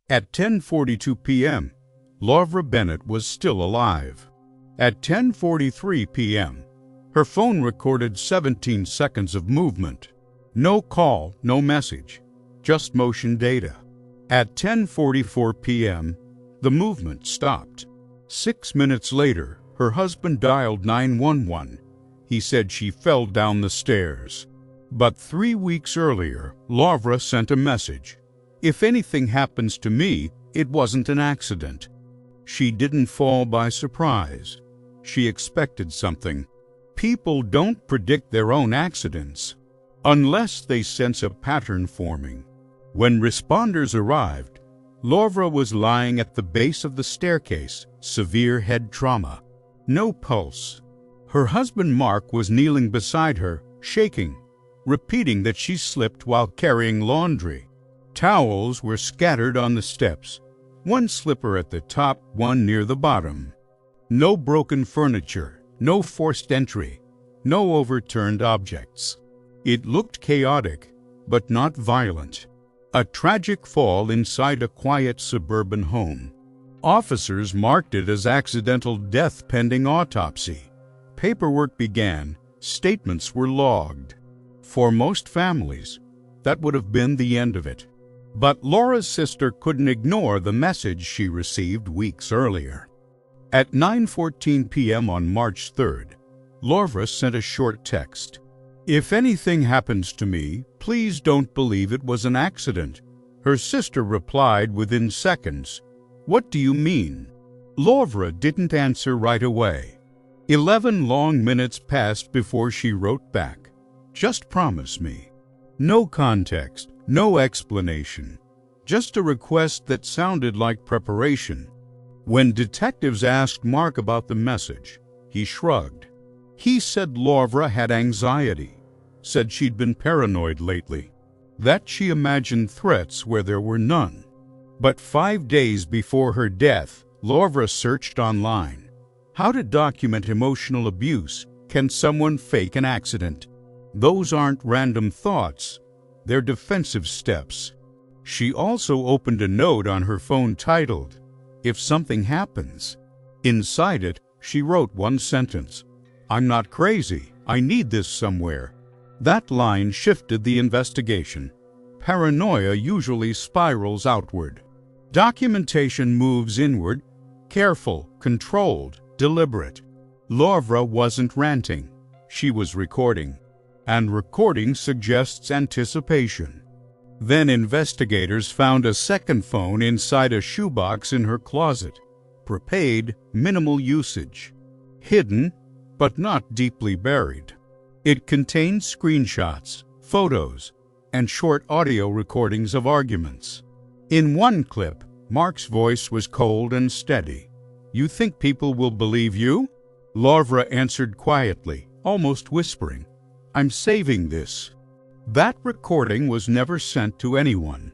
At 10:42 p.m., Laura Bennett was still alive. At 10:43 p.m., her phone recorded 17 seconds of movement. No call, no message, just motion data. At 10:44 p.m., the movement stopped. 6 minutes later, her husband dialed 911. He said she fell down the stairs. But 3 weeks earlier, Laura sent a message. If anything happens to me, it wasn't an accident. She didn't fall by surprise. She expected something. People don't predict their own accidents unless they sense a pattern forming. When responders arrived, Laura was lying at the base of the staircase, severe head trauma. No pulse. Her husband Mark was kneeling beside her, shaking, repeating that she slipped while carrying laundry. Towels were scattered on the steps, one slipper at the top, one near the bottom. No broken furniture, no forced entry, no overturned objects. It looked chaotic, but not violent. A tragic fall inside a quiet suburban home. Officers marked it as accidental death pending autopsy. Paperwork began, statements were logged. For most families, that would have been the end of it. But Laura's sister couldn't ignore the message she received weeks earlier. At 9:14 p.m. on March 3rd, Laura sent a short text. "If anything happens to me, please don't believe it was an accident." Her sister replied within seconds, "What do you mean?" Laura didn't answer right away. 11 long minutes passed before she wrote back, "Just promise me." No context, no explanation, just a request that sounded like preparation. When detectives asked Mark about the message, he shrugged. He said Laura had anxiety, said she'd been paranoid lately, that she imagined threats where there were none. But 5 days before her death, Laura searched online. How to document emotional abuse? Can someone fake an accident? Those aren't random thoughts, they're defensive steps. She also opened a note on her phone titled, "If something happens." Inside it, she wrote one sentence, "I'm not crazy, I need this somewhere." That line shifted the investigation. Paranoia usually spirals outward. Documentation moves inward, careful, controlled, deliberate. Laura wasn't ranting, she was recording. And recording suggests anticipation. Then investigators found a second phone inside a shoebox in her closet. Prepaid, minimal usage. Hidden, but not deeply buried. It contained screenshots, photos, and short audio recordings of arguments. In one clip, Mark's voice was cold and steady. "You think people will believe you?" Laura answered quietly, almost whispering, "I'm saving this." That recording was never sent to anyone.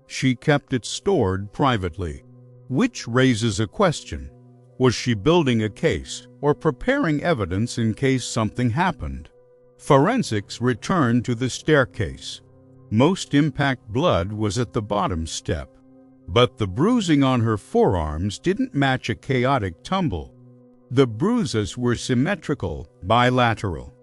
She kept it stored privately. Which raises a question. Was she building a case or preparing evidence in case something happened? Forensics returned to the staircase. Most impact blood was at the bottom step. But the bruising on her forearms didn't match a chaotic tumble. The bruises were symmetrical, bilateral.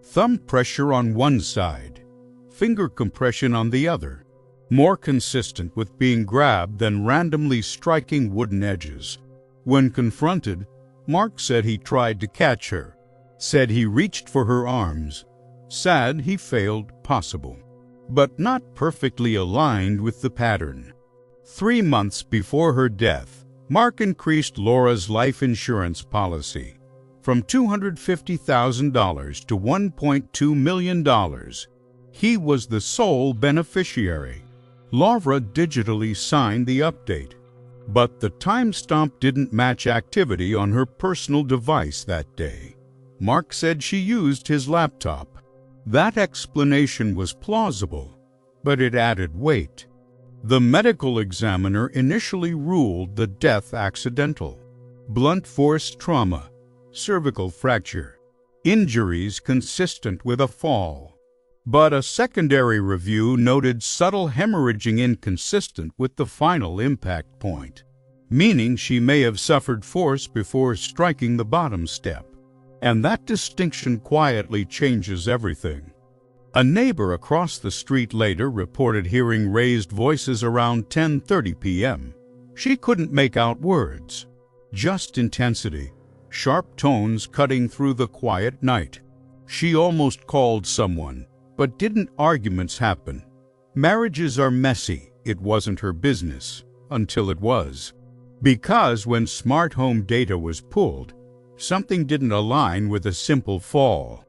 Thumb pressure on one side, finger compression on the other, more consistent with being grabbed than randomly striking wooden edges. When confronted, Mark said he tried to catch her, said he reached for her arms, sad he failed, possible, but not perfectly aligned with the pattern. 3 months before her death, Mark increased Laura's life insurance policy from $250,000 to $1.2 million. He was the sole beneficiary. Laura digitally signed the update, but the timestamp didn't match activity on her personal device that day. Mark said she used his laptop. That explanation was plausible, but it added weight. The medical examiner initially ruled the death accidental. Blunt force trauma, cervical fracture, injuries consistent with a fall. But a secondary review noted subtle hemorrhaging inconsistent with the final impact point, meaning she may have suffered force before striking the bottom step. And that distinction quietly changes everything. A neighbor across the street later reported hearing raised voices around 10:30 p.m. She couldn't make out words, just intensity, sharp tones cutting through the quiet night. She almost called someone, but didn't. Arguments happen. Marriages are messy. It wasn't her business, until it was. Because when smart home data was pulled, something didn't align with a simple fall.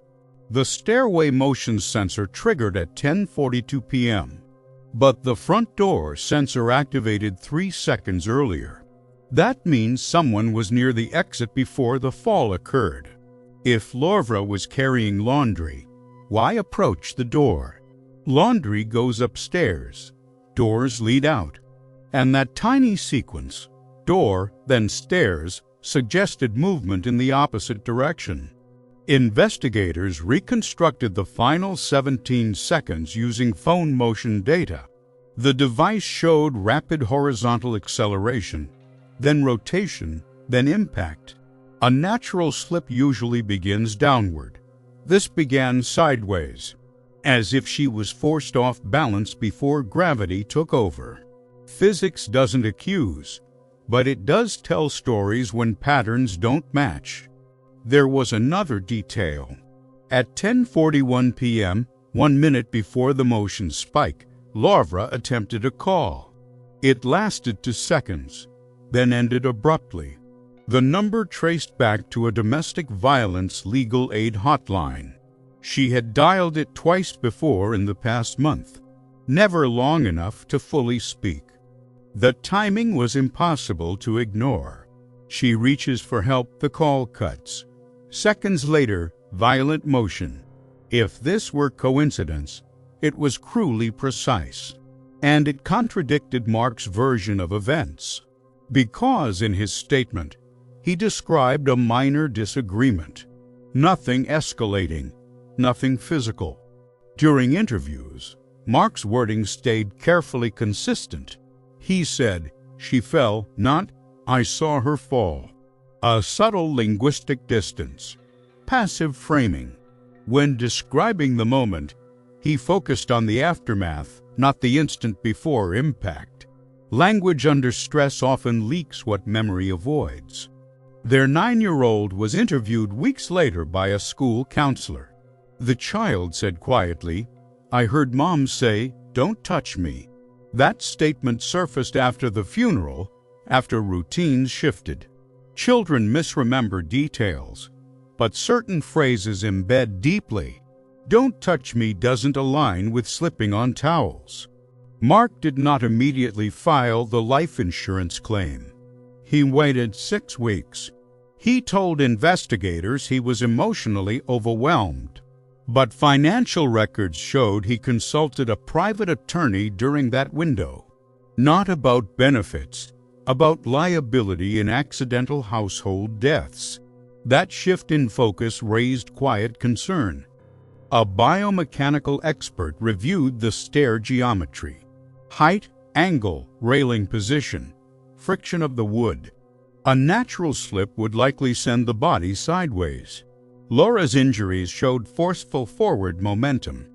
The stairway motion sensor triggered at 10:42 p.m., but the front door sensor activated 3 seconds earlier. That means someone was near the exit before the fall occurred. If Laura was carrying laundry, why approach the door? Laundry goes upstairs. Doors lead out. And that tiny sequence, door, then stairs, suggested movement in the opposite direction. Investigators reconstructed the final 17 seconds using phone motion data. The device showed rapid horizontal acceleration, then rotation, then impact. A natural slip usually begins downward. This began sideways, as if she was forced off balance before gravity took over. Physics doesn't accuse, but it does tell stories when patterns don't match. There was another detail. At 10:41 p.m., 1 minute before the motion spike, Laura attempted a call. It lasted 2 seconds, then ended abruptly. The number traced back to a domestic violence legal aid hotline. She had dialed it twice before in the past month, never long enough to fully speak. The timing was impossible to ignore. She reaches for help, the call cuts. Seconds later, violent motion. If this were coincidence, it was cruelly precise. And it contradicted Mark's version of events. Because in his statement, he described a minor disagreement. Nothing escalating, nothing physical. During interviews, Mark's wording stayed carefully consistent. He said, "She fell," not, "I saw her fall." A subtle linguistic distance. Passive framing. When describing the moment, he focused on the aftermath, not the instant before impact. Language under stress often leaks what memory avoids. Their 9-year-old was interviewed weeks later by a school counselor. The child said quietly, "I heard Mom say, 'Don't touch me.'" That statement surfaced after the funeral, after routines shifted. Children misremember details, but certain phrases embed deeply. "Don't touch me" doesn't align with slipping on towels. Mark did not immediately file the life insurance claim. He waited 6 weeks. He told investigators he was emotionally overwhelmed. But financial records showed he consulted a private attorney during that window. Not about benefits, about liability in accidental household deaths. That shift in focus raised quiet concern. A biomechanical expert reviewed the stair geometry. Height, angle, railing position, friction of the wood. A natural slip would likely send the body sideways. Laura's injuries showed forceful forward momentum.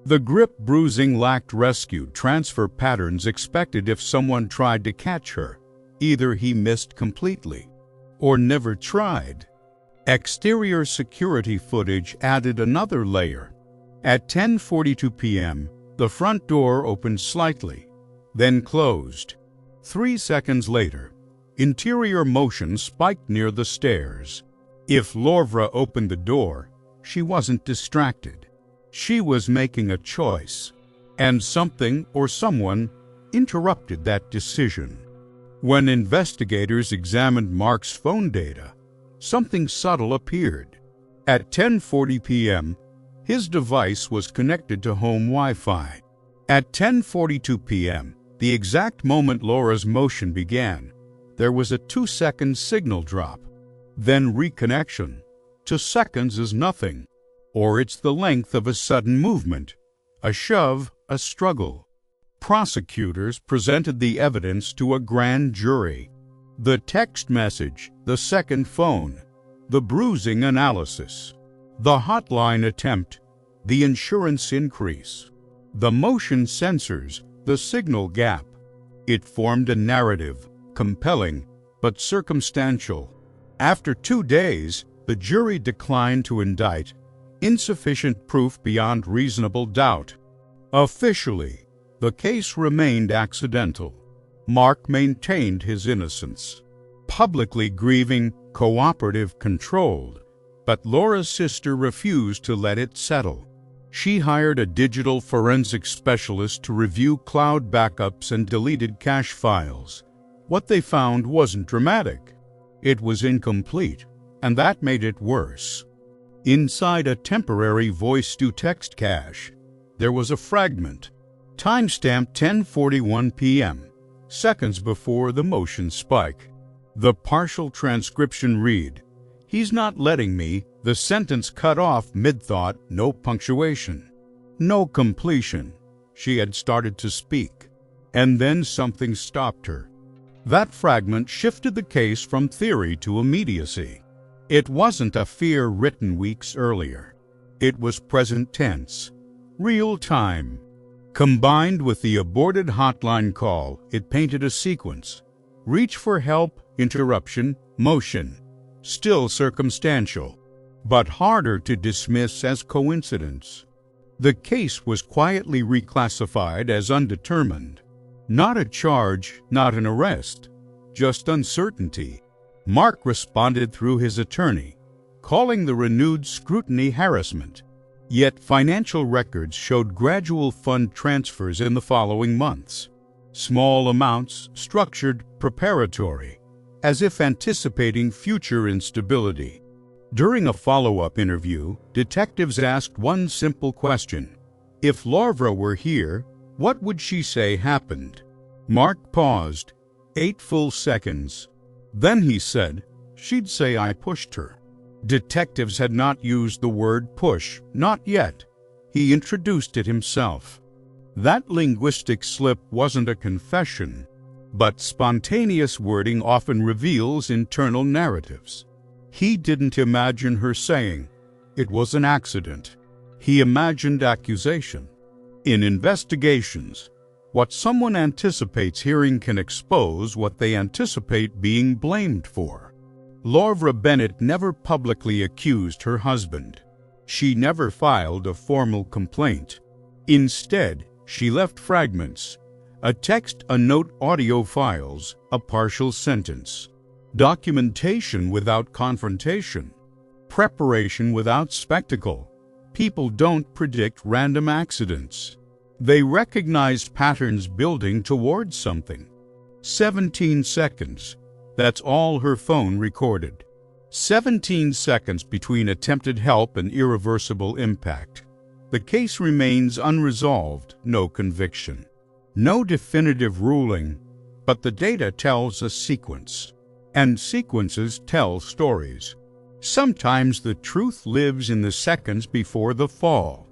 The grip bruising lacked rescue transfer patterns expected if someone tried to catch her. Either he missed completely, or never tried. Exterior security footage added another layer. At 10:42 p.m., the front door opened slightly, then closed. 3 seconds later, interior motion spiked near the stairs. If Laura opened the door, she wasn't distracted. She was making a choice, and something or someone interrupted that decision. When investigators examined Mark's phone data, something subtle appeared. At 10:40 p.m., his device was connected to home Wi-Fi. At 10:42 p.m., the exact moment Laura's motion began, there was a 2-second signal drop. Then reconnection. 2 seconds is nothing, or it's the length of a sudden movement, A shove, a struggle. Prosecutors presented the evidence to a grand jury. The text message, the second phone, the bruising analysis, the hotline attempt, the insurance increase, the motion sensors, the signal gap. It formed a narrative, compelling but circumstantial. After 2 days, the jury declined to indict. Insufficient proof beyond reasonable doubt. Officially, the case remained accidental. Mark maintained his innocence. Publicly grieving, cooperative, controlled. But Laura's sister refused to let it settle. She hired a digital forensic specialist to review cloud backups and deleted cache files. What they found wasn't dramatic. It was incomplete, and that made it worse. Inside a temporary voice-to-text cache, there was a fragment, timestamped 10:41 p.m., seconds before the motion spike. The partial transcription read, "He's not letting me," the sentence cut off mid-thought, no punctuation, no completion. She had started to speak, and then something stopped her. That fragment shifted the case from theory to immediacy. It wasn't a fear written weeks earlier. It was present tense, real time. Combined with the aborted hotline call, it painted a sequence. Reach for help, interruption, motion. Still circumstantial, but harder to dismiss as coincidence. The case was quietly reclassified as undetermined. Not a charge, not an arrest, just uncertainty. Mark responded through his attorney, calling the renewed scrutiny harassment. Yet financial records showed gradual fund transfers in the following months. Small amounts, structured, preparatory, as if anticipating future instability. During a follow-up interview, detectives asked one simple question. If Laura were here, what would she say happened? Mark paused, 8 full seconds. Then he said, "She'd say I pushed her." Detectives had not used the word push, not yet. He introduced it himself. That linguistic slip wasn't a confession, but spontaneous wording often reveals internal narratives. He didn't imagine her saying, "It was an accident." He imagined accusation. In investigations, what someone anticipates hearing can expose what they anticipate being blamed for. Laura Bennett never publicly accused her husband. She never filed a formal complaint. Instead, she left fragments, a text, a note, audio files, a partial sentence, documentation without confrontation, preparation without spectacle. People don't predict random accidents. They recognized patterns building towards something. 17 seconds. That's all her phone recorded. 17 seconds between attempted help and irreversible impact. The case remains unresolved, no conviction. No definitive ruling, but the data tells a sequence. And sequences tell stories. Sometimes the truth lives in the seconds before the fall.